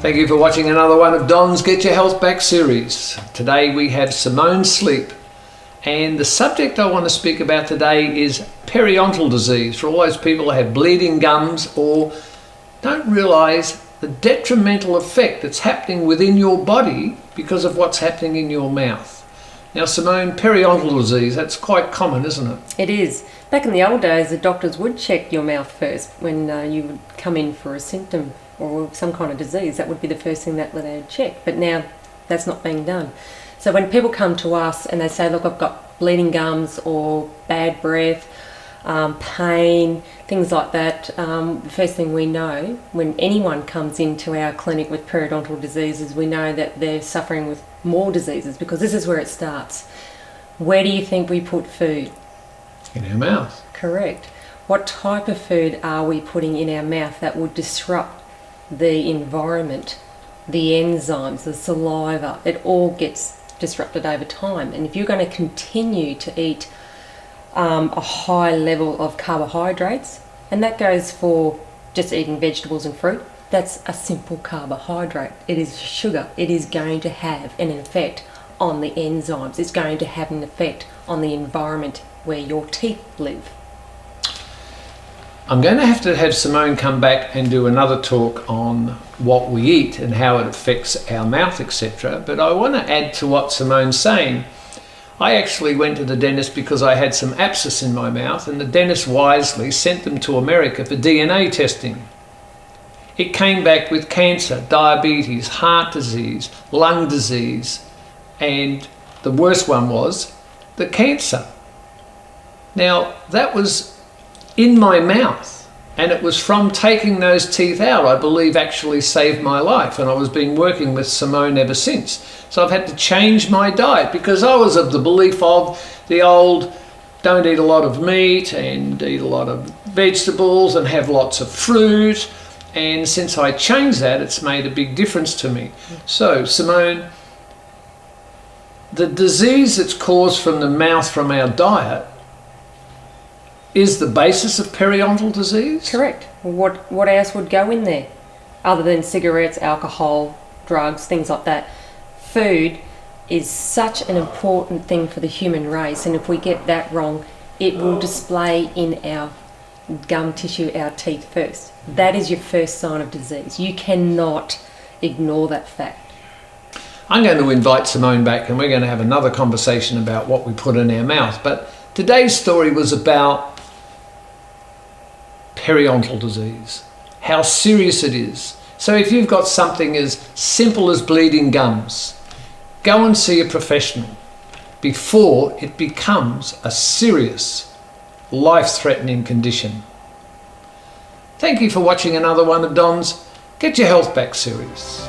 Thank you for watching another one of Don's Get Your Health Back series. Today we have Simone Sleep, and the subject I want to speak about today is periodontal disease, for all those people that have bleeding gums or don't realise the detrimental effect that's happening within your body because of what's happening in your mouth. Now Simone, periodontal disease, that's quite common, isn't it? It is. Back in the old days, the doctors would check your mouth first when you would come in for a symptom or some kind of disease. That would be the first thing that they would check. But now that's not being done. So when people come to us and they say, look, I've got bleeding gums or bad breath, pain, things like that, the first thing we know when anyone comes into our clinic with periodontal disease is we know that they're suffering with more diseases, because this is where it starts. Where do you think we put food? In our mouth. Correct. What type of food are we putting in our mouth that would disrupt the environment, the enzymes, the saliva? It all gets disrupted over time. And if you're going to continue to eat a high level of carbohydrates, and that goes for just eating vegetables and fruit, that's a simple carbohydrate. It is sugar. It is going to have an effect on the enzymes. It's going to have an effect on the environment where your teeth live. I'm going to have Simone come back and do another talk on what we eat and how it affects our mouth, etc. But I want to add to what Simone's saying. I actually went to the dentist because I had some abscess in my mouth, and the dentist wisely sent them to America for DNA testing. It came back with cancer, diabetes, heart disease, lung disease, and the worst one was the cancer. Now, that was in my mouth, and it was from taking those teeth out, I believe, actually saved my life, and I was been working with Simone ever since. So I've had to change my diet because I was of the belief of the old don't eat a lot of meat and eat a lot of vegetables and have lots of fruit, and since I changed that, it's made a big difference to me. So Simone, the disease that's caused from the mouth from our diet is the basis of periodontal disease? Correct. What else would go in there other than cigarettes, alcohol, drugs, things like that? Food is such an important thing for the human race, and if we get that wrong, it will display in our gum tissue, our teeth first. That is your first sign of disease. You cannot ignore that fact. I'm going to invite Simone back and we're going to have another conversation about what we put in our mouth. But today's story was about periodontal disease, how serious it is. So if you've got something as simple as bleeding gums, go and see a professional before it becomes a serious, life-threatening condition. Thank you for watching another one of Don's Get Your Health Back series.